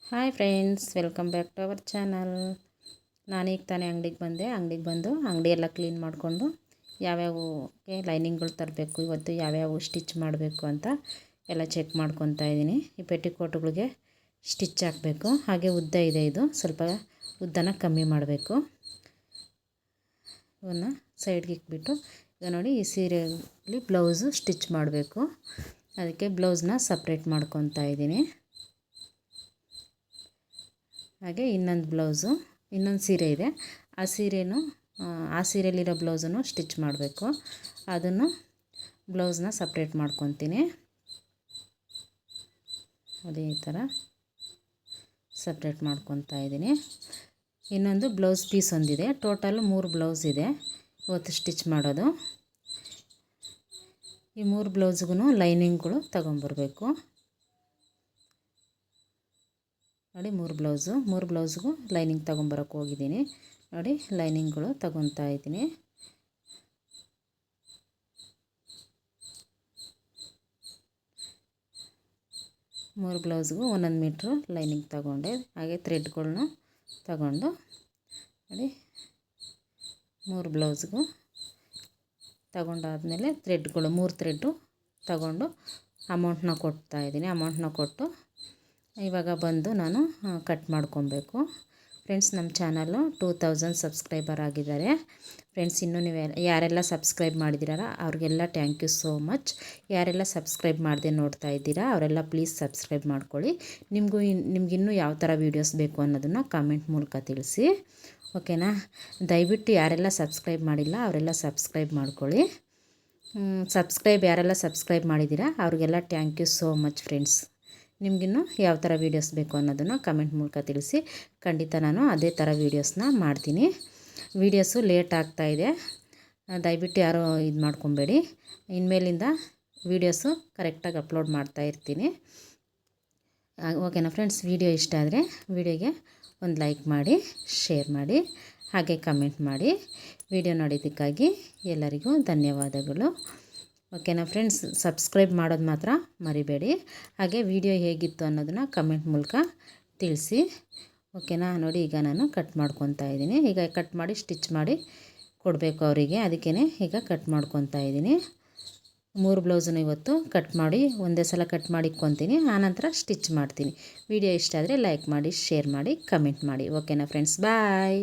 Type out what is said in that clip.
Hi friends, welcome back to our channel. ನಾನೀಗ ತಾನೇ ಅಂಗಡಿಗೆ ಬಂದು ಅಂಗಡಿ ಎಲ್ಲ ಕ್ಲೀನ್ ಮಾಡಿಕೊಂಡು ಯಾವ್ಯಾವಕ್ಕೆ ಲೈನಿಂಗ್ಗಳು ತರಬೇಕು, ಇವತ್ತು ಯಾವ್ಯಾವ ಸ್ಟಿಚ್ ಮಾಡಬೇಕು ಅಂತ ಎಲ್ಲ ಚೆಕ್ ಮಾಡ್ಕೊತಾ ಇದ್ದೀನಿ. ಈ ಪೆಟಿಕೋಟ್ಗಳಿಗೆ ಸ್ಟಿಚ್ ಹಾಕಬೇಕು. ಹಾಗೆ ಉದ್ದ ಇದೆ, ಇದು ಸ್ವಲ್ಪ ಉದ್ದನ ಕಮ್ಮಿ ಮಾಡಬೇಕು. ಇವನ್ನ ಸೈಡ್ಗೆ ಇಟ್ಬಿಟ್ಟು ಈಗ ನೋಡಿ, ಈ ಸೀರೆಯಲ್ಲಿ ಬ್ಲೌಸು ಸ್ಟಿಚ್ ಮಾಡಬೇಕು. ಅದಕ್ಕೆ ಬ್ಲೌಸ್ನ ಸಪ್ರೇಟ್ ಮಾಡ್ಕೊತಾ ಇದ್ದೀನಿ. ಹಾಗೆ ಇನ್ನೊಂದು ಸೀರೆ ಇದೆ, ಆ ಸೀರೆಯಲ್ಲಿರೋ ಬ್ಲೌಸನ್ನು ಸ್ಟಿಚ್ ಮಾಡಬೇಕು. ಅದನ್ನು ಬ್ಲೌಸ್ನ ಸಪ್ರೇಟ್ ಮಾಡ್ಕೊತೀನಿ. ಅದೇ ಈ ಥರ ಸಪ್ರೇಟ್ ಮಾಡ್ಕೊತಾ ಇದ್ದೀನಿ. ಇನ್ನೊಂದು ಬ್ಲೌಸ್ ಪೀಸ್ ಒಂದಿದೆ, ಟೋಟಲ್ 3 ಬ್ಲೌಸ್ ಇದೆ ಇವತ್ತು ಸ್ಟಿಚ್ ಮಾಡೋದು. ಈ 3 ಬ್ಲೌಸ್ಗೂ ಲೈನಿಂಗ್ಗಳು ತಗೊಂಬರ್ಬೇಕು. ನೋಡಿ, 3 ಬ್ಲೌಸ್ಗೂ ಲೈನಿಂಗ್ ತೊಗೊಂಬರೋಕ್ಕೆ ಹೋಗಿದ್ದೀನಿ. ನೋಡಿ, ಲೈನಿಂಗ್ಗಳು ತಗೊತಾ ಇದ್ದೀನಿ. ಮೂರು ಬ್ಲೌಸ್ಗೂ 1 ಮೀಟ್ರು ಲೈನಿಂಗ್ ತಗೊಂಡೆ. ಹಾಗೆ ಥ್ರೆಡ್ಗಳನ್ನ ತಗೊಂಡು ನೋಡಿ, 3 ಬ್ಲೌಸ್ಗೂ ತಗೊಂಡಾದಮೇಲೆ ಥ್ರೆಡ್ಗಳು 3 ಥ್ರೆಡ್ಡು ತಗೊಂಡು ಅಮೌಂಟ್ನ ಕೊಟ್ಟು ಇವಾಗ ಬಂದು ನಾನು ಕಟ್ ಮಾಡ್ಕೊಬೇಕು. ಫ್ರೆಂಡ್ಸ್, ನಮ್ಮ ಚಾನಲ್ಲು 2000 ಸಬ್ಸ್ಕ್ರೈಬರ್ ಆಗಿದ್ದಾರೆ. ಫ್ರೆಂಡ್ಸ್, ಇನ್ನೂ ನೀವು ಯಾರೆಲ್ಲ ಸಬ್ಸ್ಕ್ರೈಬ್ ಮಾಡಿದ್ದೀರಾ ಅವ್ರಿಗೆಲ್ಲ ಥ್ಯಾಂಕ್ ಯು ಸೋ ಮಚ್. ಯಾರೆಲ್ಲ ಸಬ್ಸ್ಕ್ರೈಬ್ ಮಾಡದೆ ನೋಡ್ತಾ ಇದ್ದೀರಾ ಅವರೆಲ್ಲ ಪ್ಲೀಸ್ ಸಬ್ಸ್ಕ್ರೈಬ್ ಮಾಡ್ಕೊಳ್ಳಿ. ನಿಮಗಿನ್ನೂ ಯಾವ ಥರ ವೀಡಿಯೋಸ್ ಬೇಕು ಅನ್ನೋದನ್ನು ಕಾಮೆಂಟ್ ಮೂಲಕ ತಿಳಿಸಿ, ಓಕೆನಾ. ದಯವಿಟ್ಟು ಯಾರೆಲ್ಲ ಸಬ್ಸ್ಕ್ರೈಬ್ ಮಾಡಿಲ್ಲ ಅವರೆಲ್ಲ ಸಬ್ಸ್ಕ್ರೈಬ್ ಮಾಡ್ಕೊಳ್ಳಿ. ಯಾರೆಲ್ಲ ಸಬ್ಸ್ಕ್ರೈಬ್ ಮಾಡಿದ್ದೀರಾ ಅವ್ರಿಗೆಲ್ಲ thank you so much friends. ನಿಮಗಿನ್ನೂ ಯಾವ ಥರ ವೀಡಿಯೋಸ್ ಬೇಕು ಅನ್ನೋದನ್ನು ಕಮೆಂಟ್ ಮೂಲಕ ತಿಳಿಸಿ. ಖಂಡಿತ ನಾನು ಅದೇ ಥರ ವೀಡಿಯೋಸ್ನ ಮಾಡ್ತೀನಿ. ವೀಡಿಯೋಸು ಲೇಟ್ ಆಗ್ತಾಯಿದೆ, ದಯವಿಟ್ಟು ಯಾರೂ ಇದು ಮಾಡ್ಕೊಬೇಡಿ. ಇನ್ಮೇಲಿಂದ ವೀಡಿಯೋಸು ಕರೆಕ್ಟಾಗಿ ಅಪ್ಲೋಡ್ ಮಾಡ್ತಾ ಇರ್ತೀನಿ, ಓಕೆನಾ ಫ್ರೆಂಡ್ಸ್. ವಿಡಿಯೋ ಇಷ್ಟ ಆದರೆ ವಿಡಿಯೋಗೆ ಒಂದು ಲೈಕ್ ಮಾಡಿ, ಶೇರ್ ಮಾಡಿ, ಹಾಗೆ ಕಮೆಂಟ್ ಮಾಡಿ. ವಿಡಿಯೋ ನೋಡಿದ್ದಕ್ಕಾಗಿ ಎಲ್ಲರಿಗೂ ಧನ್ಯವಾದಗಳು, ಓಕೆನಾ ಫ್ರೆಂಡ್ಸ್. ಸಬ್ಸ್ಕ್ರೈಬ್ ಮಾಡೋದು ಮಾತ್ರ ಮರಿಬೇಡಿ. ಹಾಗೆ ವಿಡಿಯೋ ಹೇಗಿತ್ತು ಅನ್ನೋದನ್ನು ಕಮೆಂಟ್ ಮೂಲಕ ತಿಳಿಸಿ, ಓಕೆನಾ. ನೋಡಿ, ಈಗ ನಾನು ಕಟ್ ಮಾಡ್ಕೊತಾ ಇದ್ದೀನಿ. ಈಗ ಕಟ್ ಮಾಡಿ ಸ್ಟಿಚ್ ಮಾಡಿ ಕೊಡಬೇಕು ಅವರಿಗೆ, ಅದಕ್ಕೇ ಈಗ ಕಟ್ ಮಾಡ್ಕೊತಾ ಇದ್ದೀನಿ. 3 ಬ್ಲೌಸನ್ನು ಇವತ್ತು ಕಟ್ ಮಾಡಿ ಒಂದೇ ಸಲ ಕಟ್ ಮಾಡಿ ಇಕ್ಕೊತೀನಿ, ಆನಂತರ ಸ್ಟಿಚ್ ಮಾಡ್ತೀನಿ. ವಿಡಿಯೋ ಇಷ್ಟ ಆದರೆ ಲೈಕ್ ಮಾಡಿ, ಶೇರ್ ಮಾಡಿ, ಕಮೆಂಟ್ ಮಾಡಿ, ಓಕೆನಾ ಫ್ರೆಂಡ್ಸ್. ಬಾಯ್.